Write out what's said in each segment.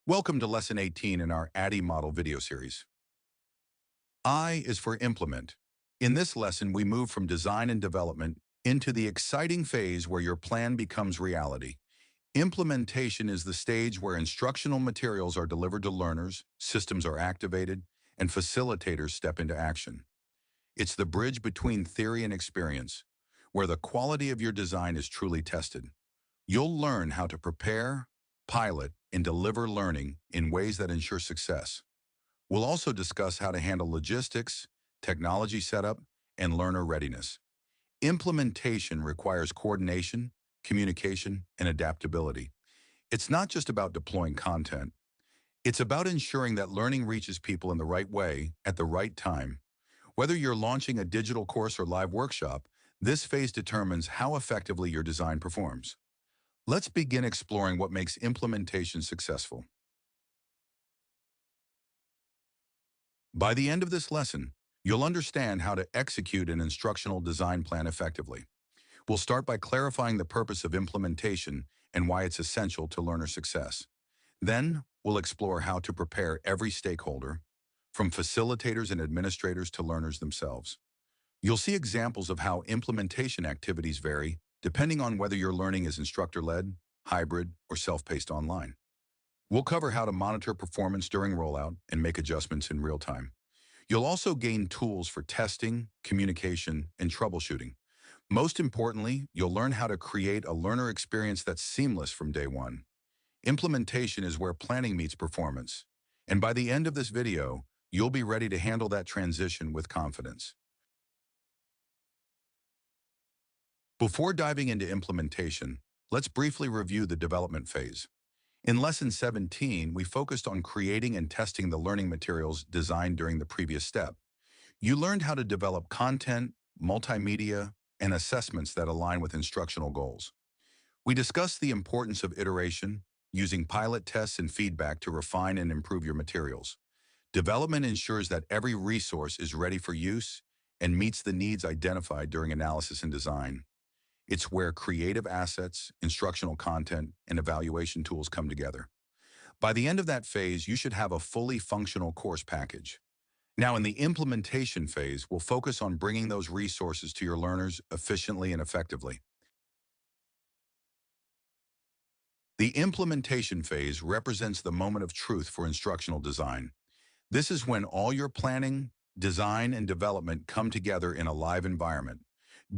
Welcome to Lesson 18 in our ADDIE model video series. I is for implement. In this lesson, we move from design and development into the exciting phase where your plan becomes reality. Implementation is the stage where instructional materials are delivered to learners, systems are activated, and facilitators step into action. It's the bridge between theory and experience, where the quality of your design is truly tested. You'll learn how to prepare, pilot, and deliver learning in ways that ensure success. We'll also discuss how to handle logistics, technology setup, and learner readiness. Implementation requires coordination, communication, and adaptability. It's not just about deploying content. It's about ensuring that learning reaches people in the right way at the right time. Whether you're launching a digital course or live workshop, this phase determines how effectively your design performs. Let's begin exploring what makes implementation successful. By the end of this lesson, you'll understand how to execute an instructional design plan effectively. We'll start by clarifying the purpose of implementation and why it's essential to learner success. Then, we'll explore how to prepare every stakeholder, from facilitators and administrators to learners themselves. You'll see examples of how implementation activities vary depending on whether your learning is instructor-led, hybrid, or self-paced online. We'll cover how to monitor performance during rollout and make adjustments in real time. You'll also gain tools for testing, communication, and troubleshooting. Most importantly, you'll learn how to create a learner experience that's seamless from day one. Implementation is where planning meets performance. And by the end of this video, you'll be ready to handle that transition with confidence. Before diving into implementation, let's briefly review the development phase. In Lesson 17, we focused on creating and testing the learning materials designed during the previous step. You learned how to develop content, multimedia, and assessments that align with instructional goals. We discussed the importance of iteration, using pilot tests and feedback to refine and improve your materials. Development ensures that every resource is ready for use and meets the needs identified during analysis and design. It's where creative assets, instructional content, and evaluation tools come together. By the end of that phase, you should have a fully functional course package. Now, in the implementation phase, we'll focus on bringing those resources to your learners efficiently and effectively. The implementation phase represents the moment of truth for instructional design. This is when all your planning, design, and development come together in a live environment.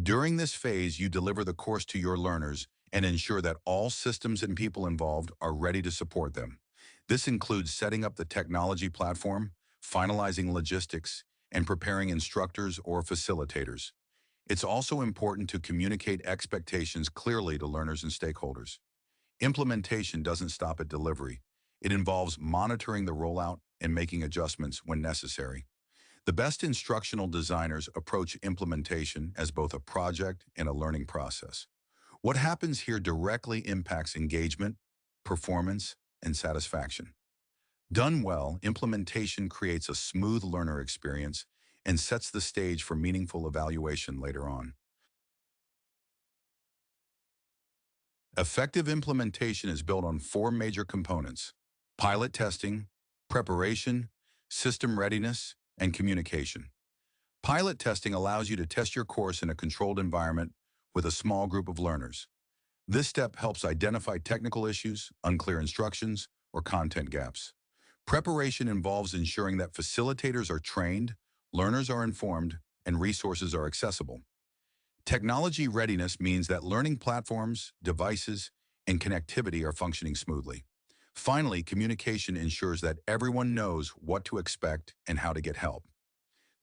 During this phase, you deliver the course to your learners and ensure that all systems and people involved are ready to support them. This includes setting up the technology platform, finalizing logistics, and preparing instructors or facilitators. It's also important to communicate expectations clearly to learners and stakeholders. Implementation doesn't stop at delivery. It involves monitoring the rollout and making adjustments when necessary. The best instructional designers approach implementation as both a project and a learning process. What happens here directly impacts engagement, performance, and satisfaction. Done well, implementation creates a smooth learner experience and sets the stage for meaningful evaluation later on. Effective implementation is built on four major components: pilot testing, preparation, system readiness, and communication. Pilot testing allows you to test your course in a controlled environment with a small group of learners. This step helps identify technical issues, unclear instructions, or content gaps. Preparation involves ensuring that facilitators are trained, learners are informed, and resources are accessible. Technology readiness means that learning platforms, devices, and connectivity are functioning smoothly. Finally, communication ensures that everyone knows what to expect and how to get help.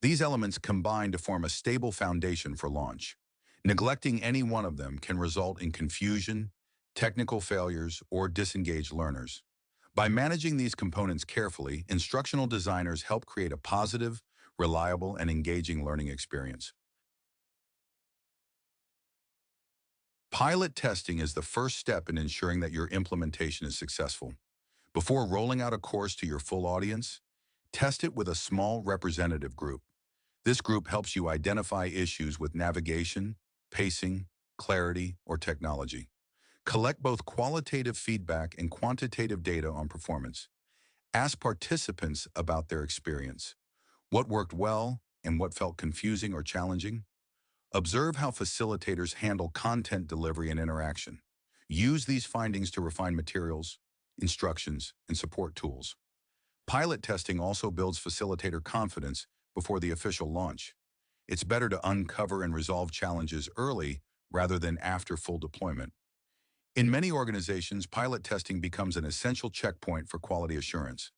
These elements combine to form a stable foundation for launch. Neglecting any one of them can result in confusion, technical failures, or disengaged learners. By managing these components carefully, instructional designers help create a positive, reliable, and engaging learning experience. Pilot testing is the first step in ensuring that your implementation is successful. Before rolling out a course to your full audience, test it with a small representative group. This group helps you identify issues with navigation, pacing, clarity, or technology. Collect both qualitative feedback and quantitative data on performance. Ask participants about their experience. What worked well and what felt confusing or challenging? Observe how facilitators handle content delivery and interaction. Use these findings to refine materials, instructions, and support tools. Pilot testing also builds facilitator confidence before the official launch. It's better to uncover and resolve challenges early rather than after full deployment. In many organizations, pilot testing becomes an essential checkpoint for quality assurance.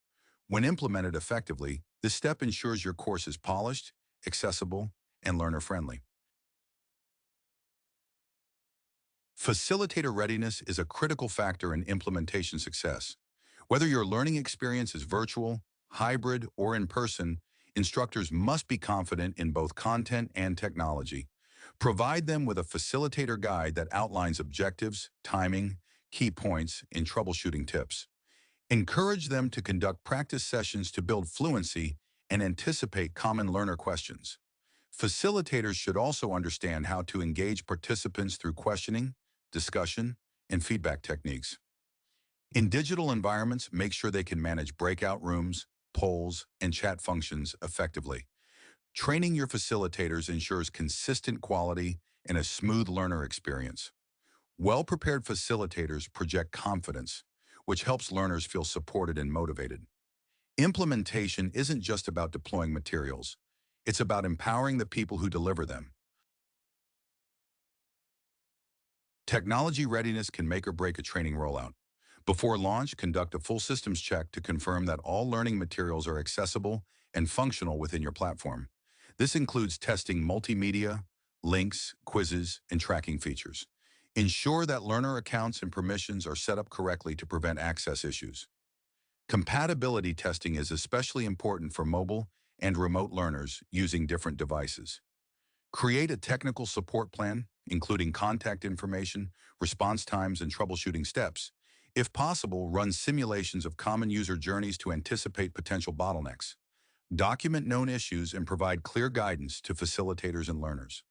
When implemented effectively, this step ensures your course is polished, accessible, and learner-friendly. Facilitator readiness is a critical factor in implementation success. Whether your learning experience is virtual, hybrid, or in person, instructors must be confident in both content and technology. Provide them with a facilitator guide that outlines objectives, timing, key points, and troubleshooting tips. Encourage them to conduct practice sessions to build fluency and anticipate common learner questions. Facilitators should also understand how to engage participants through questioning, discussion, and feedback techniques. In digital environments, make sure they can manage breakout rooms, polls, and chat functions effectively. Training your facilitators ensures consistent quality and a smooth learner experience. Well-prepared facilitators project confidence, which helps learners feel supported and motivated. Implementation isn't just about deploying materials. It's about empowering the people who deliver them. Technology readiness can make or break a training rollout. Before launch, conduct a full systems check to confirm that all learning materials are accessible and functional within your platform. This includes testing multimedia, links, quizzes, and tracking features. Ensure that learner accounts and permissions are set up correctly to prevent access issues. Compatibility testing is especially important for mobile and remote learners using different devices. Create a technical support plan, including contact information, response times, and troubleshooting steps. If possible, run simulations of common user journeys to anticipate potential bottlenecks. Document known issues and provide clear guidance to facilitators and learners.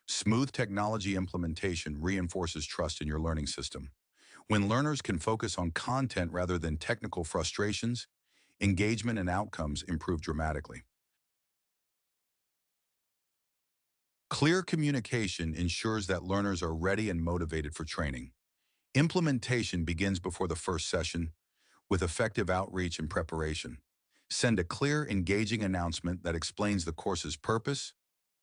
Smooth technology implementation reinforces trust in your learning system. When learners can focus on content rather than technical frustrations, engagement and outcomes improve dramatically. Clear communication ensures that learners are ready and motivated for training. Implementation begins before the first session with effective outreach and preparation. Send a clear, engaging announcement that explains the course's purpose,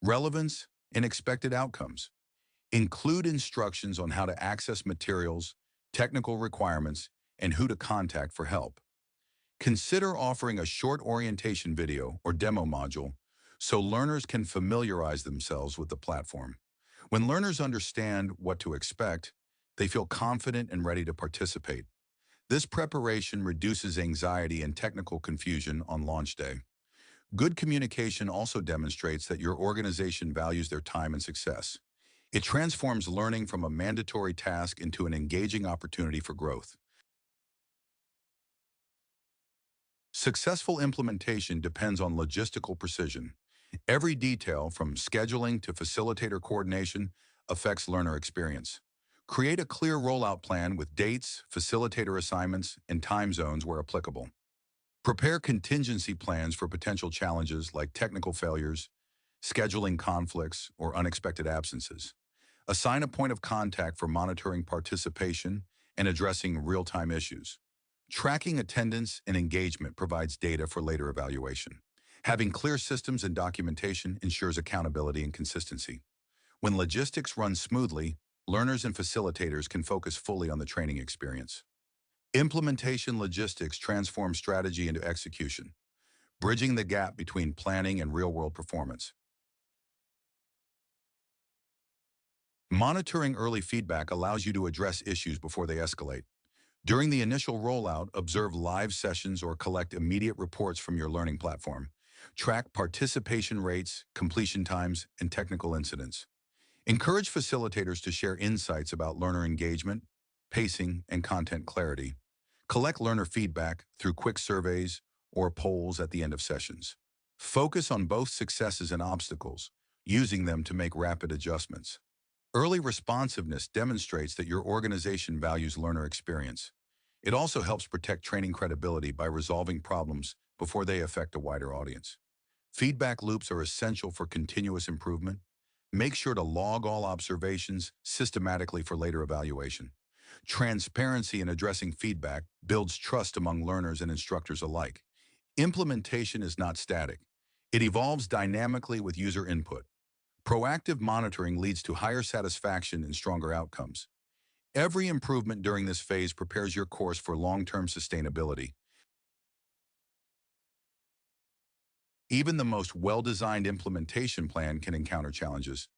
relevance, and expected outcomes. Include instructions on how to access materials, technical requirements, and who to contact for help. Consider offering a short orientation video or demo module so learners can familiarize themselves with the platform. When learners understand what to expect, they feel confident and ready to participate. This preparation reduces anxiety and technical confusion on launch day. Good communication also demonstrates that your organization values their time and success. It transforms learning from a mandatory task into an engaging opportunity for growth. Successful implementation depends on logistical precision. Every detail, from scheduling to facilitator coordination, affects learner experience. Create a clear rollout plan with dates, facilitator assignments, and time zones where applicable. Prepare contingency plans for potential challenges like technical failures, scheduling conflicts, or unexpected absences. Assign a point of contact for monitoring participation and addressing real-time issues. Tracking attendance and engagement provides data for later evaluation. Having clear systems and documentation ensures accountability and consistency. When logistics run smoothly, learners and facilitators can focus fully on the training experience. Implementation logistics transform strategy into execution, bridging the gap between planning and real-world performance. Monitoring early feedback allows you to address issues before they escalate. During the initial rollout, observe live sessions or collect immediate reports from your learning platform. Track participation rates, completion times, and technical incidents. Encourage facilitators to share insights about learner engagement, pacing, and content clarity. Collect learner feedback through quick surveys or polls at the end of sessions. Focus on both successes and obstacles, using them to make rapid adjustments. Early responsiveness demonstrates that your organization values learner experience. It also helps protect training credibility by resolving problems before they affect a wider audience. Feedback loops are essential for continuous improvement. Make sure to log all observations systematically for later evaluation. Transparency in addressing feedback builds trust among learners and instructors alike. Implementation is not static. It evolves dynamically with user input. Proactive monitoring leads to higher satisfaction and stronger outcomes. Every improvement during this phase prepares your course for long-term sustainability. Even the most well-designed implementation plan can encounter challenges.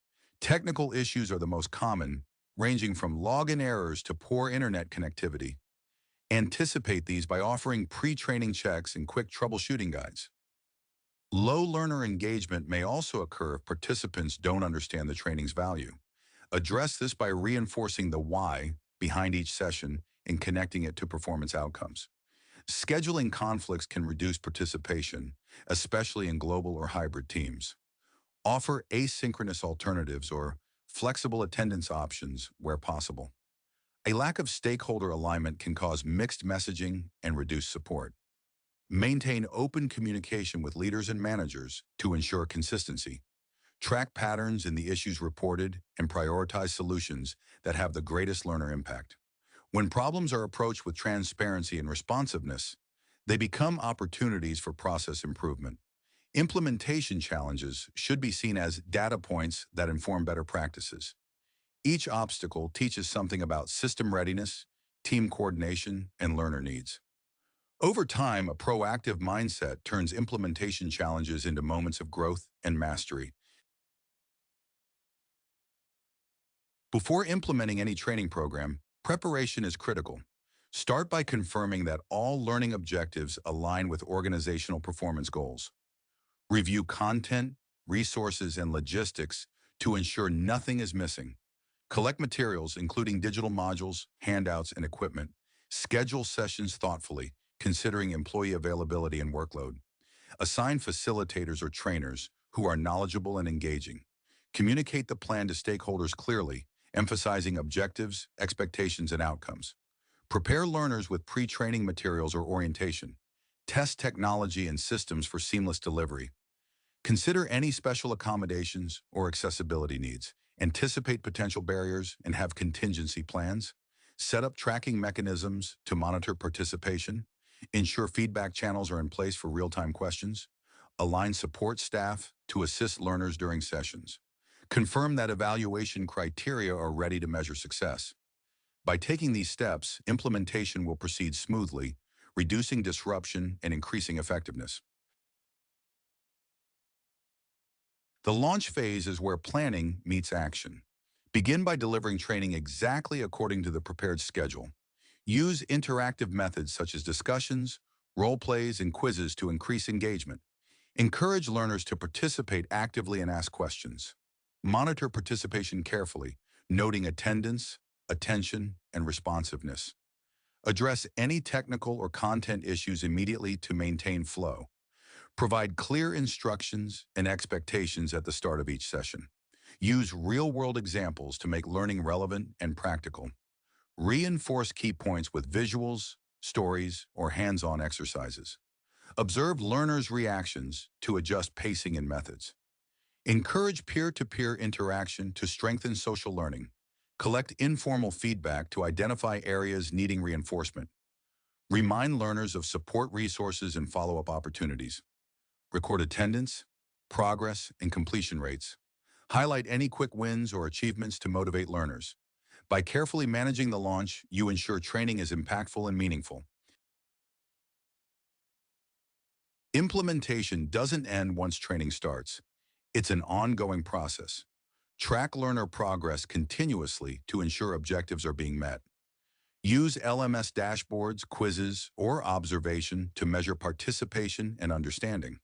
Technical issues are the most common, ranging from login errors to poor internet connectivity. Anticipate these by offering pre-training checks and quick troubleshooting guides. Low learner engagement may also occur if participants don't understand the training's value. Address this by reinforcing the why behind each session and connecting it to performance outcomes. Scheduling conflicts can reduce participation, especially in global or hybrid teams. Offer asynchronous alternatives or flexible attendance options where possible. A lack of stakeholder alignment can cause mixed messaging and reduce support. Maintain open communication with leaders and managers to ensure consistency. Track patterns in the issues reported and prioritize solutions that have the greatest learner impact. When problems are approached with transparency and responsiveness, they become opportunities for process improvement. Implementation challenges should be seen as data points that inform better practices. Each obstacle teaches something about system readiness, team coordination, and learner needs. Over time, a proactive mindset turns implementation challenges into moments of growth and mastery. Before implementing any training program, preparation is critical. Start by confirming that all learning objectives align with organizational performance goals. Review content, resources, and logistics to ensure nothing is missing. Collect materials, including digital modules, handouts, and equipment. Schedule sessions thoughtfully, considering employee availability and workload. Assign facilitators or trainers who are knowledgeable and engaging. Communicate the plan to stakeholders clearly, emphasizing objectives, expectations, and outcomes. Prepare learners with pre-training materials or orientation. Test technology and systems for seamless delivery. Consider any special accommodations or accessibility needs. Anticipate potential barriers and have contingency plans. Set up tracking mechanisms to monitor participation. Ensure feedback channels are in place for real-time questions. Align support staff to assist learners during sessions. Confirm that evaluation criteria are ready to measure success. By taking these steps, implementation will proceed smoothly, reducing disruption and increasing effectiveness. The launch phase is where planning meets action. Begin by delivering training exactly according to the prepared schedule. Use interactive methods such as discussions, role plays, and quizzes to increase engagement. Encourage learners to participate actively and ask questions. Monitor participation carefully, noting attendance, attention, and responsiveness. Address any technical or content issues immediately to maintain flow. Provide clear instructions and expectations at the start of each session. Use real-world examples to make learning relevant and practical. Reinforce key points with visuals, stories, or hands-on exercises. Observe learners' reactions to adjust pacing and methods. Encourage peer-to-peer interaction to strengthen social learning. Collect informal feedback to identify areas needing reinforcement. Remind learners of support resources and follow-up opportunities. Record attendance, progress, and completion rates. Highlight any quick wins or achievements to motivate learners. By carefully managing the launch, you ensure training is impactful and meaningful. Implementation doesn't end once training starts. It's an ongoing process. Track learner progress continuously to ensure objectives are being met. Use LMS dashboards, quizzes, or observation to measure participation and understanding.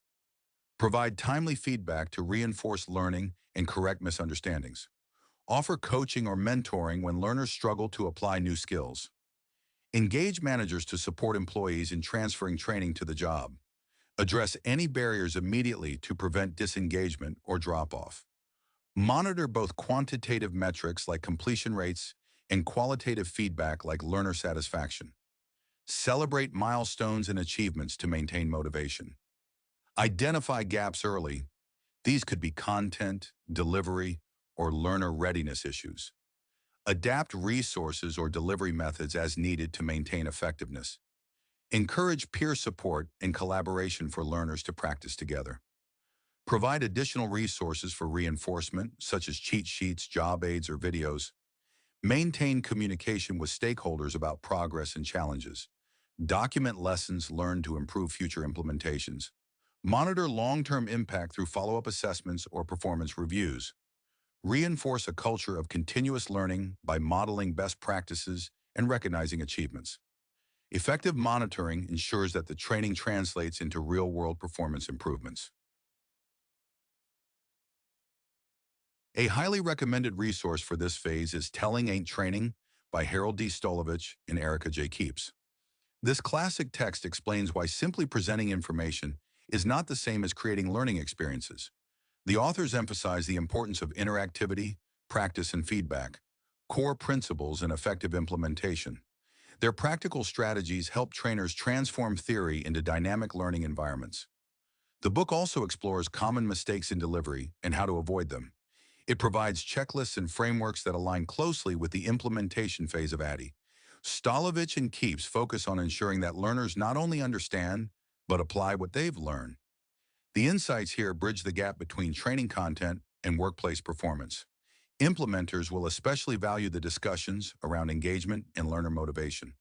Provide timely feedback to reinforce learning and correct misunderstandings. Offer coaching or mentoring when learners struggle to apply new skills. Engage managers to support employees in transferring training to the job. Address any barriers immediately to prevent disengagement or drop-off. Monitor both quantitative metrics like completion rates and qualitative feedback like learner satisfaction. Celebrate milestones and achievements to maintain motivation. Identify gaps early. These could be content, delivery, or learner readiness issues. Adapt resources or delivery methods as needed to maintain effectiveness. Encourage peer support and collaboration for learners to practice together. Provide additional resources for reinforcement, such as cheat sheets, job aids, or videos. Maintain communication with stakeholders about progress and challenges. Document lessons learned to improve future implementations. Monitor long-term impact through follow-up assessments or performance reviews. Reinforce a culture of continuous learning by modeling best practices and recognizing achievements. Effective monitoring ensures that the training translates into real-world performance improvements. A highly recommended resource for this phase is Telling Ain't Training by Harold D. Stolovich and Erica J. Keeps. This classic text explains why simply presenting information is not the same as creating learning experiences. The authors emphasize the importance of interactivity, practice, and feedback, core principles in effective implementation. Their practical strategies help trainers transform theory into dynamic learning environments. The book also explores common mistakes in delivery and how to avoid them. It provides checklists and frameworks that align closely with the implementation phase of ADDIE. Stolovich and Keeps focus on ensuring that learners not only understand, but apply what they've learned. The insights here bridge the gap between training content and workplace performance. Implementers will especially value the discussions around engagement and learner motivation.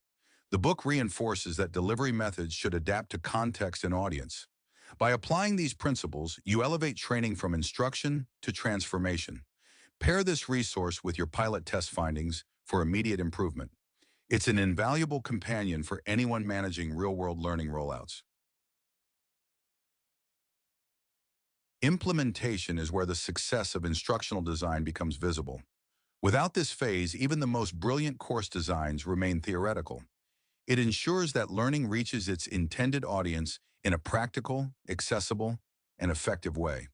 The book reinforces that delivery methods should adapt to context and audience. By applying these principles, you elevate training from instruction to transformation. Pair this resource with your pilot test findings for immediate improvement. It's an invaluable companion for anyone managing real-world learning rollouts. Implementation is where the success of instructional design becomes visible. Without this phase, even the most brilliant course designs remain theoretical. It ensures that learning reaches its intended audience in a practical, accessible, and effective way.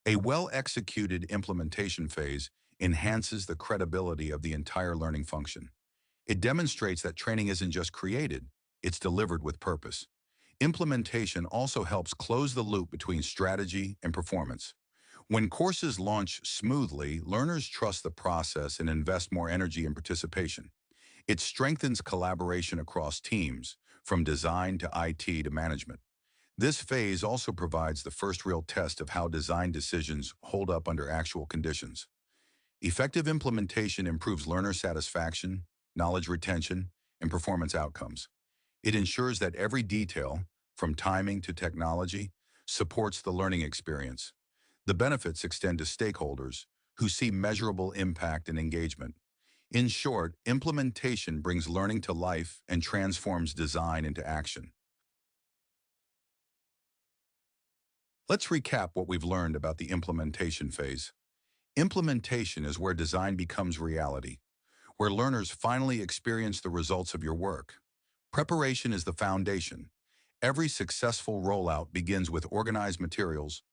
A well-executed implementation phase enhances the credibility of the entire learning function. It demonstrates that training isn't just created, it's delivered with purpose. Implementation also helps close the loop between strategy and performance. When courses launch smoothly, learners trust the process and invest more energy in participation. It strengthens collaboration across teams, from design to IT to management. This phase also provides the first real test of how design decisions hold up under actual conditions. Effective implementation improves learner satisfaction, knowledge retention, and performance outcomes. It ensures that every detail, from timing to technology, supports the learning experience. The benefits extend to stakeholders who see measurable impact and engagement. In short, implementation brings learning to life and transforms design into action. Let's recap what we've learned about the implementation phase. Implementation is where design becomes reality, where learners finally experience the results of your work. Preparation is the foundation. Every successful rollout begins with organized materials,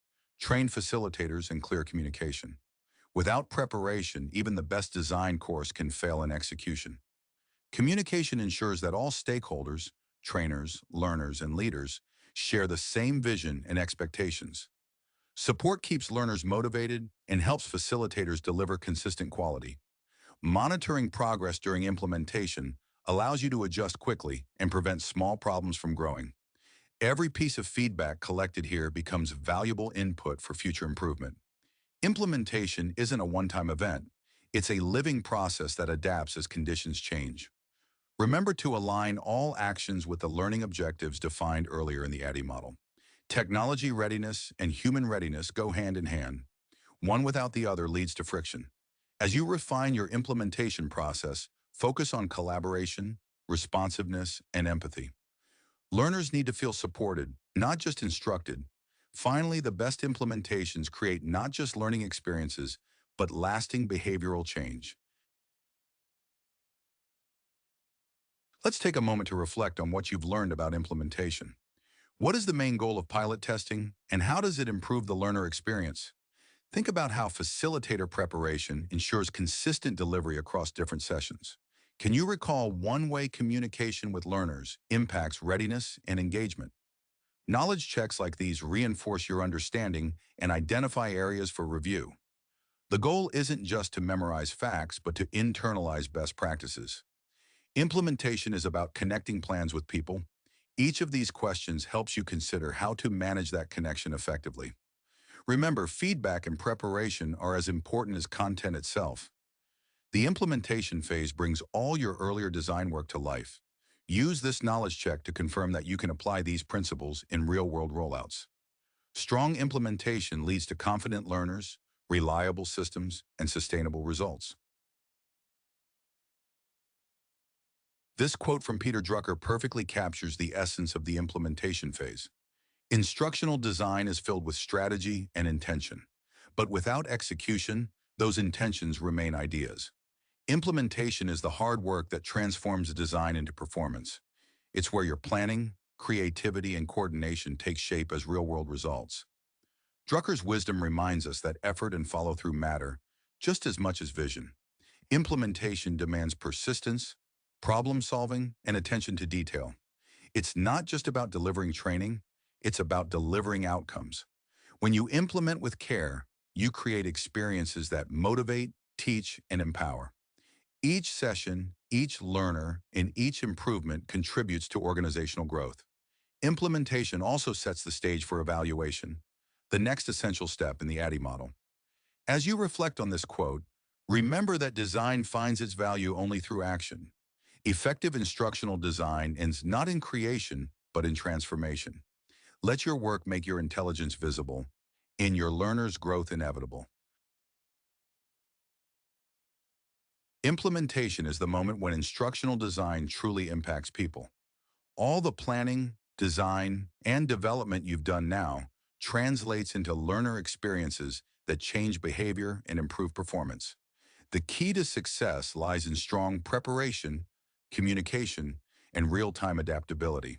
trained facilitators, and clear communication. Without preparation, even the best design course can fail in execution. Communication ensures that all stakeholders, trainers, learners, and leaders share the same vision and expectations. Support keeps learners motivated and helps facilitators deliver consistent quality. Monitoring progress during implementation allows you to adjust quickly and prevent small problems from growing. Every piece of feedback collected here becomes valuable input for future improvement. Implementation isn't a one-time event. It's a living process that adapts as conditions change. Remember to align all actions with the learning objectives defined earlier in the ADDIE model. Technology readiness and human readiness go hand in hand. One without the other leads to friction. As you refine your implementation process, focus on collaboration, responsiveness, and empathy. Learners need to feel supported, not just instructed. Finally, the best implementations create not just learning experiences, but lasting behavioral change. Let's take a moment to reflect on what you've learned about implementation. What is the main goal of pilot testing, and how does it improve the learner experience? Think about how facilitator preparation ensures consistent delivery across different sessions. Can you recall one-way communication with learners impacts readiness and engagement? Knowledge checks like these reinforce your understanding and identify areas for review. The goal isn't just to memorize facts, but to internalize best practices. Implementation is about connecting plans with people. Each of these questions helps you consider how to manage that connection effectively. Remember, feedback and preparation are as important as content itself. The implementation phase brings all your earlier design work to life. Use this knowledge check to confirm that you can apply these principles in real-world rollouts. Strong implementation leads to confident learners, reliable systems, and sustainable results. This quote from Peter Drucker perfectly captures the essence of the implementation phase. Instructional design is filled with strategy and intention, but without execution, those intentions remain ideas. Implementation is the hard work that transforms design into performance. It's where your planning, creativity, and coordination take shape as real-world results. Drucker's wisdom reminds us that effort and follow-through matter just as much as vision. Implementation demands persistence, problem-solving, and attention to detail. It's not just about delivering training, it's about delivering outcomes. When you implement with care, you create experiences that motivate, teach, and empower. Each session, each learner, and each improvement contributes to organizational growth. Implementation also sets the stage for evaluation, the next essential step in the ADDIE model. As you reflect on this quote, remember that design finds its value only through action. Effective instructional design ends not in creation, but in transformation. Let your work make your intelligence visible, in your learners' growth inevitable. Implementation is the moment when instructional design truly impacts people. All the planning, design, and development you've done now translates into learner experiences that change behavior and improve performance. The key to success lies in strong preparation, communication, and real-time adaptability.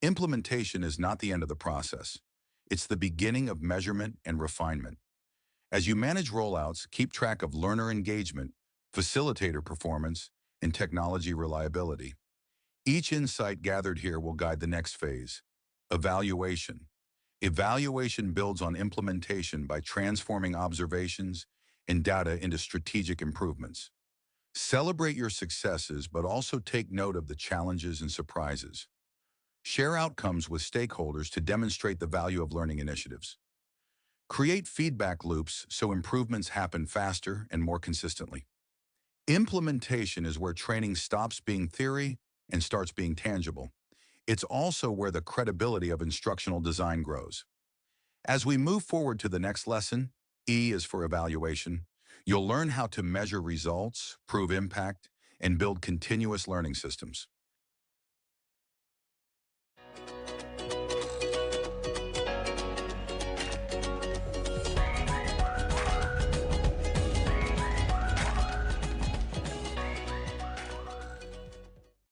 Implementation is not the end of the process. It's the beginning of measurement and refinement. As you manage rollouts, keep track of learner engagement, facilitator performance, and technology reliability. Each insight gathered here will guide the next phase, evaluation. Evaluation builds on implementation by transforming observations and data into strategic improvements. Celebrate your successes, but also take note of the challenges and surprises. Share outcomes with stakeholders to demonstrate the value of learning initiatives. Create feedback loops so improvements happen faster and more consistently. Implementation is where training stops being theory and starts being tangible. It's also where the credibility of instructional design grows. As we move forward to the next lesson, E is for evaluation. You'll learn how to measure results, prove impact, and build continuous learning systems.